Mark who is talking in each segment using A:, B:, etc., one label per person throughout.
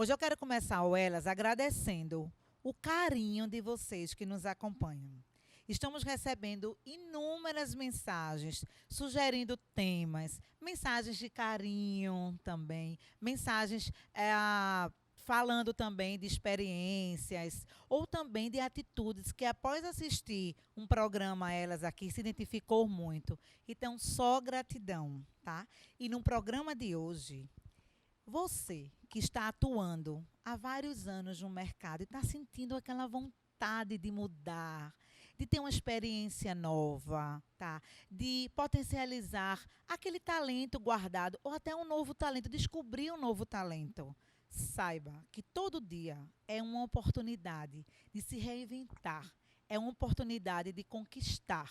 A: Hoje eu quero começar o Elas agradecendo o carinho de vocês que nos acompanham. Estamos recebendo inúmeras mensagens, sugerindo temas, mensagens de carinho também, mensagens falando também de experiências ou também de atitudes que após assistir um programa Elas aqui se identificou muito. Então, só gratidão, tá? E no programa de hoje, você que está atuando há vários anos no mercado e está sentindo aquela vontade de mudar, de ter uma experiência nova, tá? De potencializar aquele talento guardado ou até um novo talento, descobrir um novo talento. Saiba que todo dia é uma oportunidade de se reinventar, é uma oportunidade de conquistar.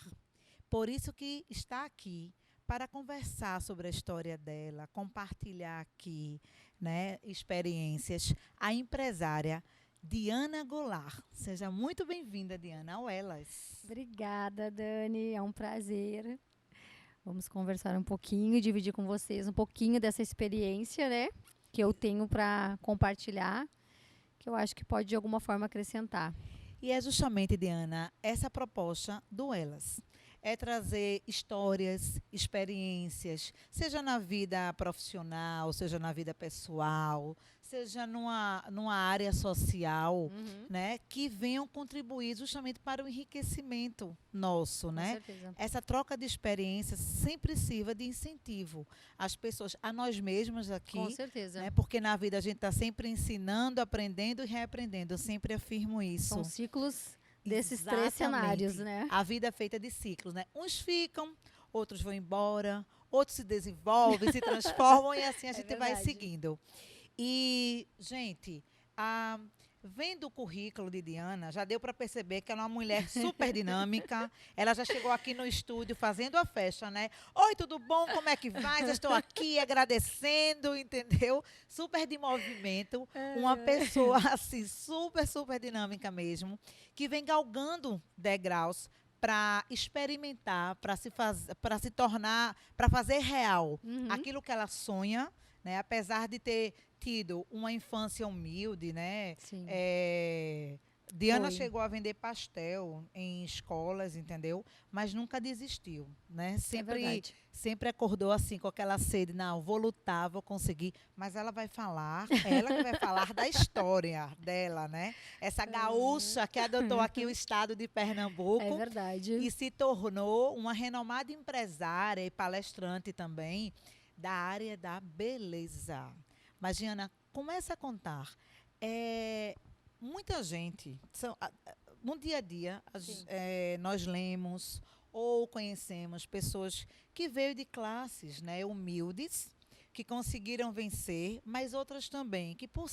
A: Por isso que está aqui para conversar sobre a história dela, compartilhar aqui, né, experiências, a empresária Diana Goulart. Seja muito bem-vinda, Diana, ao Elas.
B: Obrigada, Dani. É um prazer. Vamos conversar um pouquinho e dividir com vocês um pouquinho dessa experiência, né? Que eu tenho para compartilhar, que eu acho que pode de alguma forma acrescentar.
A: E é justamente, Diana, essa proposta do Elas. É trazer histórias, experiências, seja na vida profissional, seja na vida pessoal, seja numa área social, né, que venham contribuir justamente para o enriquecimento nosso,
B: Com
A: né?
B: certeza.
A: Essa troca de experiências sempre sirva de incentivo às pessoas, a nós mesmos aqui,
B: Com certeza.
A: né? Porque na vida a gente está sempre ensinando, aprendendo e reaprendendo. Eu sempre afirmo isso.
B: São ciclos desses três cenários, né?
A: A vida é feita de ciclos, né? Uns ficam, outros vão embora, outros se desenvolvem, se transformam e assim a gente vai seguindo. E, gente, vendo o currículo de Diana, já deu para perceber que ela é uma mulher super dinâmica. Ela já chegou aqui no estúdio fazendo a festa, né? Oi, tudo bom? Como é que vai? Já estou aqui agradecendo, entendeu? Super de movimento. Uma pessoa, assim, super, super dinâmica mesmo, que vem galgando degraus para experimentar, para se tornar, para fazer real aquilo que ela sonha, né? Apesar de ter tido uma infância humilde, né?
B: Sim.
A: Diana chegou a vender pastel em escolas, entendeu? Mas nunca desistiu, né? Sempre acordou assim com aquela sede, não, vou lutar, vou conseguir. Mas ela vai falar, ela que vai falar da história dela, né? Essa gaúcha que adotou aqui o estado de Pernambuco.
B: É verdade.
A: E se tornou uma renomada empresária e palestrante também da área da beleza. Mas, Diana, começa a contar. Muita gente, no dia a dia, nós lemos ou conhecemos pessoas que veio de classes, né, humildes, que conseguiram vencer, mas outras também, que por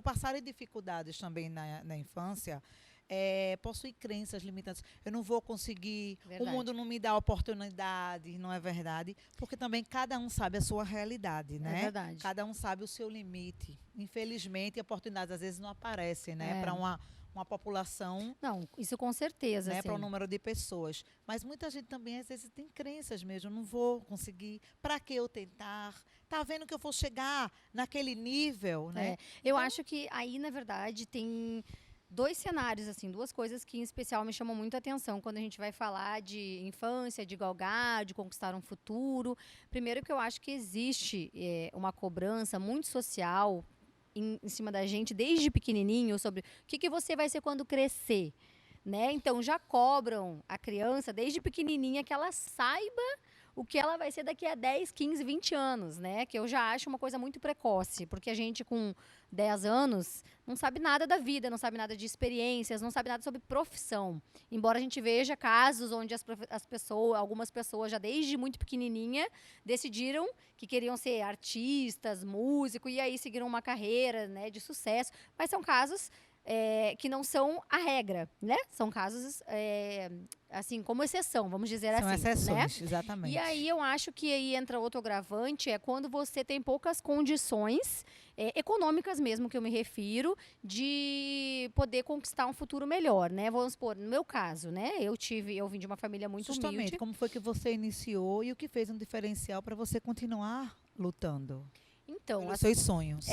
A: passarem dificuldades também na infância, possuem crenças limitantes. Eu não vou conseguir, o mundo não me dá oportunidade, não é verdade? Porque também cada um sabe a sua realidade, né?
B: É verdade.
A: Cada um sabe o seu limite. Infelizmente, oportunidades às vezes não aparecem, né? Para uma população.
B: Não, isso com certeza.
A: Né,
B: assim.
A: para o número de pessoas. Mas muita gente também, às vezes, tem crenças mesmo. Eu não vou conseguir. Para que eu tentar? Tá vendo que eu vou chegar naquele nível, né?
B: Eu acho que aí, na verdade, tem dois cenários, assim, duas coisas que em especial me chamam muito a atenção quando a gente vai falar de infância, de galgar, de conquistar um futuro. Primeiro que eu acho que existe uma cobrança muito social em cima da gente desde pequenininho sobre o que você vai ser quando crescer, né? Então já cobram a criança desde pequenininha que ela saiba o que ela vai ser daqui a 10, 15, 20 anos, né? Que eu já acho uma coisa muito precoce, porque a gente com 10 anos não sabe nada da vida, não sabe nada de experiências, não sabe nada sobre profissão. Embora a gente veja casos onde algumas pessoas já desde muito pequenininha decidiram que queriam ser artistas, músicos, e aí seguiram uma carreira, né, de sucesso. Mas são casos que não são a regra, né? São casos, assim, como exceção, vamos dizer
A: São
B: assim.
A: exceções,
B: né?
A: exatamente.
B: E aí eu acho que aí entra outro agravante, é quando você tem poucas condições econômicas mesmo, que eu me refiro, de poder conquistar um futuro melhor, né? Vamos supor, no meu caso, né? Eu vim de uma família muito
A: Justamente,
B: humilde.
A: como foi que você iniciou e o que fez um diferencial para você continuar lutando?
B: Então,
A: Pelos seus sonhos.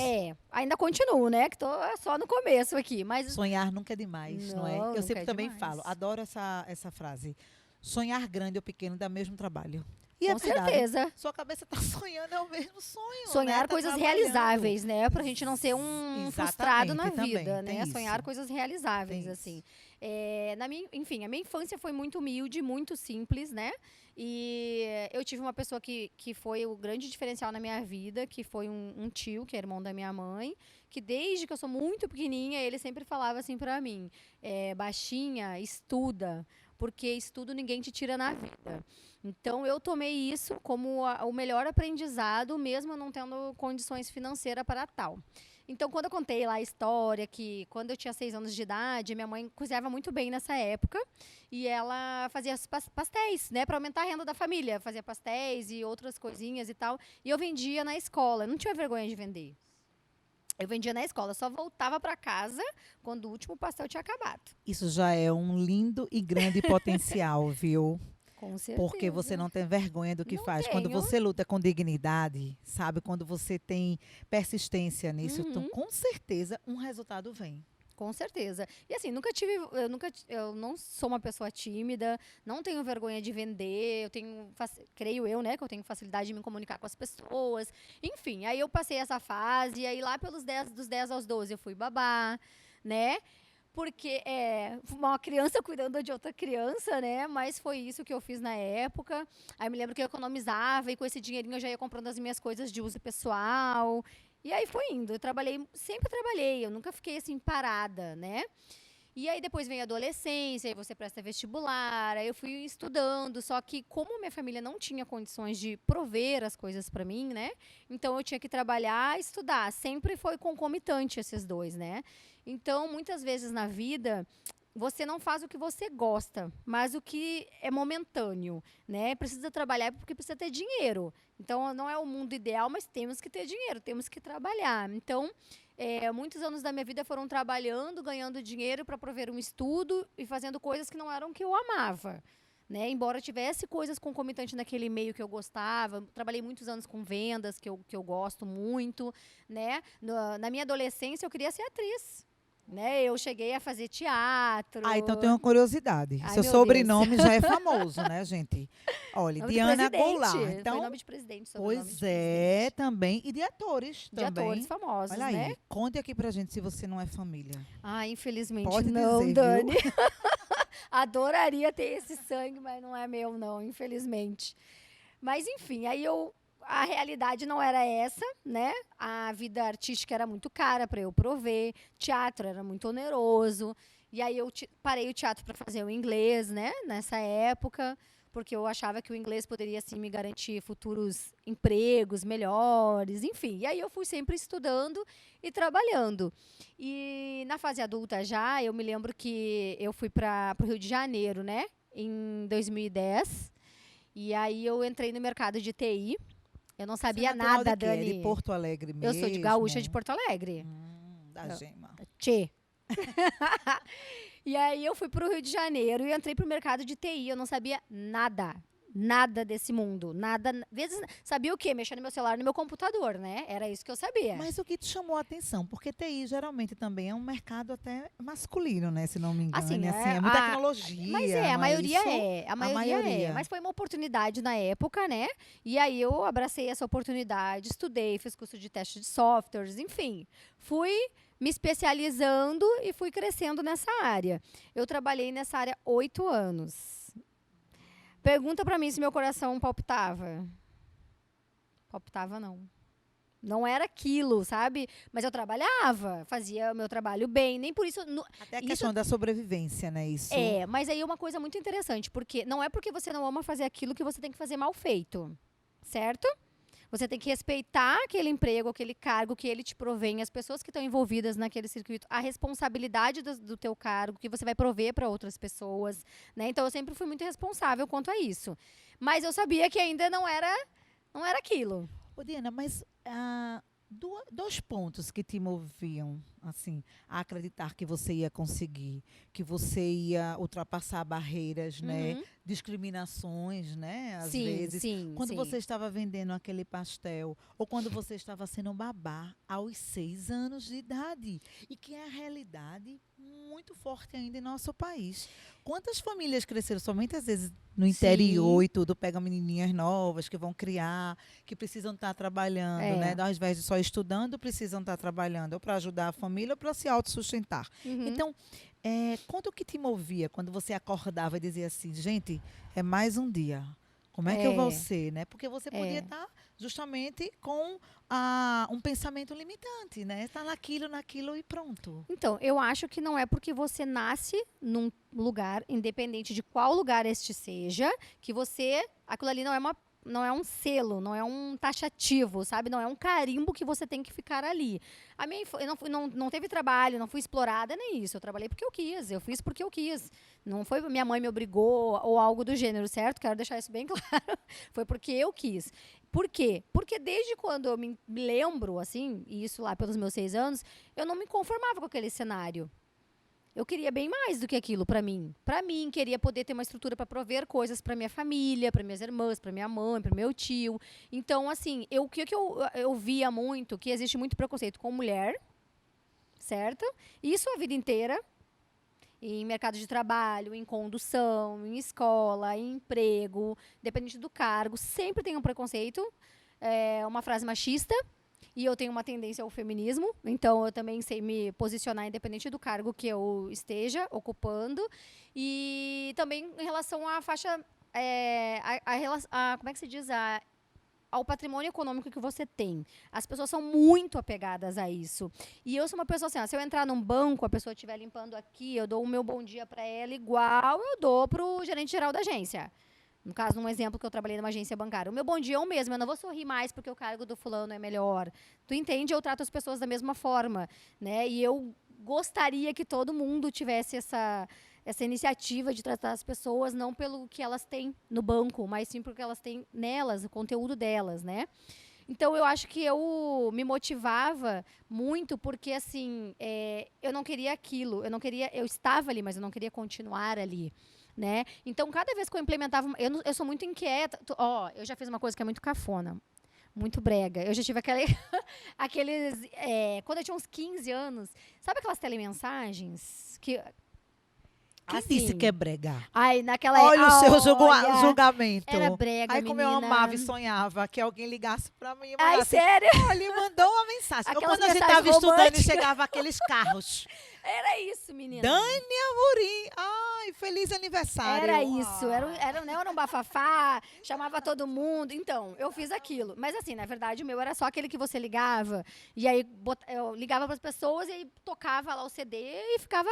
B: ainda continuo, né? Que tô só no começo aqui, mas
A: Sonhar nunca é demais, não é?
B: Não,
A: Eu
B: nunca
A: sempre
B: é
A: também
B: demais.
A: falo, adoro essa frase. Sonhar grande ou pequeno dá o mesmo trabalho. E é
B: com
A: verdade.
B: certeza.
A: Sua cabeça está sonhando, é o mesmo sonho, né?
B: Sonhar
A: Tá
B: coisas
A: trabalhando.
B: realizáveis, né? Pra gente não ser um frustrado na
A: Exatamente, também,
B: vida,
A: tem
B: né? Sonhar
A: isso.
B: coisas realizáveis,
A: Tem
B: assim.
A: isso.
B: Enfim, a minha infância foi muito humilde, muito simples, né? E eu tive uma pessoa que foi o grande diferencial na minha vida, que foi um tio, que é irmão da minha mãe, que desde que eu sou muito pequenininha, ele sempre falava assim pra mim, baixinha, estuda, porque estudo ninguém te tira na vida. Então, eu tomei isso como o melhor aprendizado, mesmo eu não tendo condições financeiras para tal. Então, quando eu contei lá a história, que quando eu tinha 6 anos de idade, minha mãe cozinhava muito bem nessa época, e ela fazia pastéis, né, para aumentar a renda da família. Fazia pastéis e outras coisinhas e tal, e eu vendia na escola. Eu não tinha vergonha de vender. Eu vendia na escola, só voltava para casa quando o último pastel tinha acabado.
A: Isso já é um lindo e grande potencial, viu?
B: Com
A: Porque você
B: certeza.
A: não tem vergonha do que
B: Não
A: faz. Quando
B: tenho.
A: você luta com dignidade, sabe? Quando você tem persistência nisso, então,
B: Uhum.
A: com certeza um resultado vem.
B: Com certeza. E assim, eu não sou uma pessoa tímida, não tenho vergonha de vender, creio eu, né, que eu tenho facilidade de me comunicar com as pessoas. Enfim, aí eu passei essa fase, e aí lá dos 10 aos 12 eu fui babá, né? Porque uma criança cuidando de outra criança, né? Mas foi isso que eu fiz na época. Aí eu me lembro que eu economizava e com esse dinheirinho eu já ia comprando as minhas coisas de uso pessoal. E aí foi indo. Eu trabalhei, sempre trabalhei, eu nunca fiquei assim parada, né? E aí depois vem a adolescência, aí você presta vestibular, aí eu fui estudando, só que como minha família não tinha condições de prover as coisas para mim, né? Então eu tinha que trabalhar e estudar, sempre foi concomitante esses dois, né? Então, muitas vezes na vida, você não faz o que você gosta, mas o que é momentâneo, né? Precisa trabalhar porque precisa ter dinheiro. Então, não é o mundo ideal, mas temos que ter dinheiro, temos que trabalhar. Então, muitos anos da minha vida foram trabalhando, ganhando dinheiro para prover um estudo e fazendo coisas que não eram o que eu amava. Né? Embora tivesse coisas concomitantes naquele meio que eu gostava, trabalhei muitos anos com vendas, que eu gosto muito. Né? Na minha adolescência, eu queria ser atriz. Né? Eu cheguei a fazer teatro.
A: Ah, então tem uma curiosidade.
B: Ai,
A: Seu
B: meu Deus.
A: sobrenome já é famoso, né, gente? Olha,
B: Nome de
A: Diana
B: presidente.
A: Goulart.
B: Foi
A: Então,
B: nome de presidente, sobrenome
A: pois
B: de
A: é,
B: presidente.
A: também. E de atores
B: De atores
A: também.
B: famosos,
A: Olha
B: né?
A: aí, conte aqui pra gente se você não é família.
B: Ah, infelizmente
A: Pode
B: não,
A: dizer,
B: Dani.
A: viu?
B: Adoraria ter esse sangue, mas não é meu, não, infelizmente. Mas, enfim, a realidade não era essa, né? A vida artística era muito cara para eu prover, teatro era muito oneroso. E aí eu parei o teatro para fazer o inglês, né? Nessa época, porque eu achava que o inglês poderia assim me garantir futuros empregos melhores, enfim. E aí eu fui sempre estudando e trabalhando. E na fase adulta já, eu me lembro que eu fui para o Rio de Janeiro, né? Em 2010. E aí eu entrei no mercado de TI. Eu não
A: Você é
B: sabia
A: natural
B: nada,
A: de quê? É de
B: Dani.
A: Porto Alegre
B: Eu
A: mesmo?
B: sou de Gaúcha de Porto Alegre.
A: Da Gema.
B: Tchê. E aí eu fui para o Rio de Janeiro e entrei para o mercado de TI. Eu não sabia nada. Nada desse mundo. Nada. Vezes, sabia o quê? Mexer no meu celular, no meu computador, né? Era isso que eu sabia.
A: Mas o que te chamou a atenção? Porque TI geralmente também é um mercado até masculino, né? Se não me engano.
B: Assim,
A: Assim, é muita tecnologia.
B: mas
A: não
B: a maioria
A: isso?
B: é. A maioria é. Mas foi uma oportunidade na época, né? E aí eu abracei essa oportunidade, estudei, fiz curso de teste de softwares, enfim. Fui me especializando e fui crescendo nessa área. Eu trabalhei nessa área 8 anos. Pergunta pra mim se meu coração palpitava. Palpitava, não. Não era aquilo, sabe? Mas eu trabalhava, fazia o meu trabalho bem. Nem por isso...
A: Até a questão da sobrevivência, né? Isso.
B: Mas aí é uma coisa muito interessante. Porque não é porque você não ama fazer aquilo que você tem que fazer mal feito. Certo? Você tem que respeitar aquele emprego, aquele cargo que ele te provém, as pessoas que estão envolvidas naquele circuito, a responsabilidade do teu cargo, que você vai prover para outras pessoas, né? Então, eu sempre fui muito responsável quanto a isso. Mas eu sabia que ainda não era aquilo.
A: Ô, Diana, mas dois pontos que te moviam, assim, a acreditar que você ia conseguir, que você ia ultrapassar barreiras, né?
B: Uhum.
A: Discriminações, né? Às
B: Sim,
A: vezes,
B: sim,
A: quando
B: sim.
A: você estava vendendo aquele pastel, ou quando você estava sendo babá aos 6 anos de idade, e que é a realidade muito forte ainda em nosso país. Quantas famílias cresceram somente às vezes no interior
B: Sim,
A: e tudo, pegam menininhas novas que vão criar, que precisam estar trabalhando, né?
B: é.
A: Ao invés de só estudando, precisam estar trabalhando, ou para ajudar a família ou para se autossustentar.
B: Uhum.
A: Então, conta o que te movia quando você acordava e dizia assim, gente, é mais um dia. Como é que eu vou
B: É,
A: ser, né? Porque você podia
B: é.
A: estar justamente com um pensamento limitante, né? Está naquilo e pronto.
B: Então, eu acho que não é porque você nasce num lugar, independente de qual lugar este seja, que você. Aquilo ali não é um selo, não é um taxativo, sabe? Não é um carimbo que você tem que ficar ali. Eu não teve trabalho, não fui explorada nem isso. Eu trabalhei porque eu quis, eu fiz porque eu quis. Não foi minha mãe me obrigou ou algo do gênero, certo? Quero deixar isso bem claro. Foi porque eu quis. Por quê? Porque desde quando eu me lembro, assim, e isso lá pelos meus 6 anos, eu não me conformava com aquele cenário. Eu queria bem mais do que aquilo para mim. Para mim, queria poder ter uma estrutura para prover coisas para minha família, para minhas irmãs, para minha mãe, para meu tio. Então, assim, o que eu via muito, que existe muito preconceito com mulher, certo? Isso a vida inteira, em mercado de trabalho, em condução, em escola, em emprego, dependente do cargo, sempre tem um preconceito, uma frase machista. E eu tenho uma tendência ao feminismo, então eu também sei me posicionar independente do cargo que eu esteja ocupando. E também em relação à faixa. Como é que se diz? Ao patrimônio econômico que você tem. As pessoas são muito apegadas a isso. E eu sou uma pessoa assim, ó, se eu entrar num banco, a pessoa estiver limpando aqui, eu dou o meu bom dia para ela igual eu dou para o gerente geral da agência. No caso, num exemplo que eu trabalhei numa agência bancária. O meu bom dia é o mesmo, eu não vou sorrir mais porque o cargo do fulano é melhor. Tu entende? Eu trato as pessoas da mesma forma, né? E eu gostaria que todo mundo tivesse essa iniciativa de tratar as pessoas não pelo que elas têm no banco, mas sim porque elas têm nelas, o conteúdo delas, né? Então, eu acho que eu me motivava muito porque, assim, eu não queria aquilo. Eu estava ali, mas eu não queria continuar ali, né? Então, cada vez que eu implementava, eu sou muito inquieta. Eu já fiz uma coisa que é muito cafona, muito brega. Eu já tive quando eu tinha uns 15 anos, sabe aquelas telemensagens que,
A: Quem disse que é
B: assim,
A: brega?
B: ai, naquela,
A: Olha o seu
B: olha, era
A: julgamento.
B: brega,
A: Aí como eu amava e
B: menina.
A: sonhava que alguém ligasse para mim e
B: Ai,
A: mandasse,
B: sério?
A: olha, ele mandou uma mensagem. Ou
B: Aquelas
A: quando a gente
B: mensagens
A: estava estudando e
B: românticas.
A: chegava aqueles carros.
B: Era isso, menina.
A: Dani Amorim, ai, feliz aniversário.
B: Era isso.
A: Ah.
B: Era um bafafá, chamava todo mundo. Então, eu fiz aquilo. Mas assim, na verdade, o meu era só aquele que você ligava. E aí eu ligava para as pessoas e aí tocava lá o CD e ficava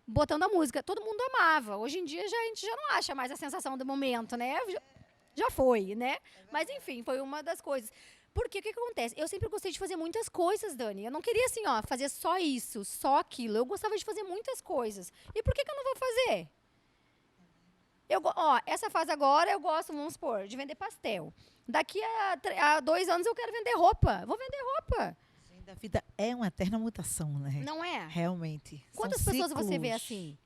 B: botando a música. Todo mundo amava. Hoje em dia a gente já não acha mais a sensação do momento, né? Já foi, né? Mas enfim, foi uma das coisas. Porque o que acontece? Eu sempre gostei de fazer muitas coisas, Dani. Eu não queria assim, ó, fazer só isso, só aquilo. Eu gostava de fazer muitas coisas. E por que eu não vou fazer? Essa fase agora eu gosto, vamos supor, de vender pastel. Daqui a 2 anos eu quero vender roupa. Vou vender roupa.
A: Gente, a vida é uma eterna mutação, né?
B: Não é?
A: Realmente.
B: Quantas
A: São
B: pessoas você vê
A: ciclos.
B: assim?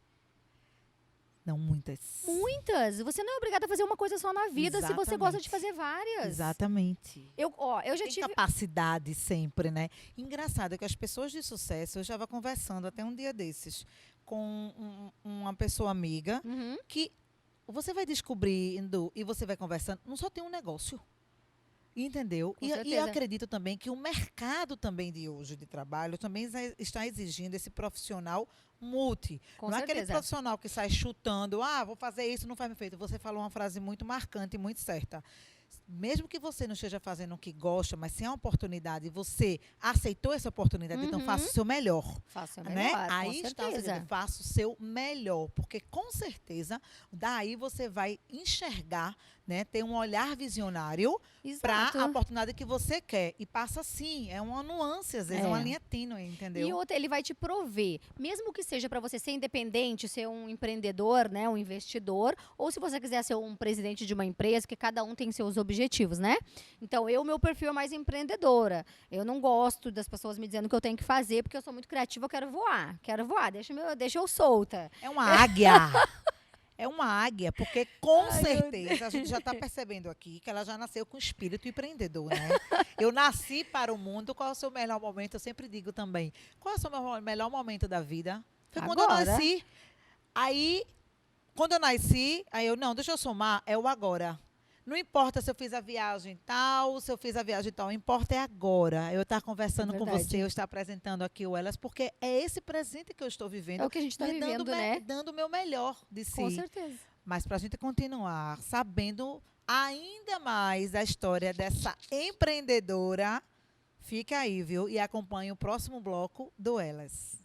A: Não, muitas.
B: Muitas. Você não é obrigada a fazer uma coisa só na vida se você gosta de
A: Exatamente.
B: fazer várias.
A: Exatamente.
B: Eu já
A: Tem
B: tive.
A: capacidade sempre, né? Engraçado que as pessoas de sucesso, eu estava conversando até um dia desses com uma pessoa amiga,
B: Uhum,
A: que você vai descobrindo e você vai conversando, não só tem um negócio. Entendeu?
B: com
A: E eu
B: certeza.
A: acredito também que o mercado também de hoje de trabalho também está exigindo esse profissional multi.
B: Com
A: Não é aquele
B: certeza.
A: profissional que sai chutando, vou fazer isso, não faz bem feito. Você falou uma frase muito marcante e muito certa. Mesmo que você não esteja fazendo o que gosta, mas sem a oportunidade, você aceitou essa oportunidade, então
B: Uhum.
A: faça o seu melhor.
B: Faça
A: Né?
B: melhor,
A: Aí
B: com
A: está o
B: certeza.
A: segredo, faça o seu melhor, porque com certeza daí você vai enxergar, né, ter um olhar visionário para
B: Exato.
A: a oportunidade que você quer. E passa sim, é uma nuance, às vezes, é uma linha tênue, entendeu?
B: E outra, ele vai te prover, mesmo que seja para você ser independente, ser um empreendedor, né, um investidor, ou se você quiser ser um presidente de uma empresa, que cada um tem seus objetivos objetivos, né? Então, meu perfil é mais empreendedora. Eu não gosto das pessoas me dizendo o que eu tenho que fazer, porque eu sou muito criativa, eu quero voar. Quero voar, deixa eu solta.
A: É uma águia. É uma águia, porque com
B: Ai, meu
A: certeza a gente já está percebendo aqui que ela já nasceu com espírito empreendedor, né? Eu nasci para o mundo, qual é o seu melhor momento? Eu sempre digo também, qual é o seu melhor momento da vida? Foi quando eu
B: Agora.
A: nasci. Aí, quando eu nasci, aí eu, não, deixa eu somar, é o agora. Não importa se eu fiz a viagem tal, se eu fiz a viagem tal, importa é agora. Eu estar conversando com
B: Verdade.
A: você, eu estar apresentando aqui o Elas, porque é esse presente que eu estou vivendo.
B: É o que a gente está
A: me dando
B: vivendo,
A: me-
B: né?
A: Dando o meu melhor de
B: Com
A: si.
B: certeza.
A: Mas para a gente continuar sabendo ainda mais a história dessa empreendedora, fica aí, viu? E acompanhe o próximo bloco do Elas.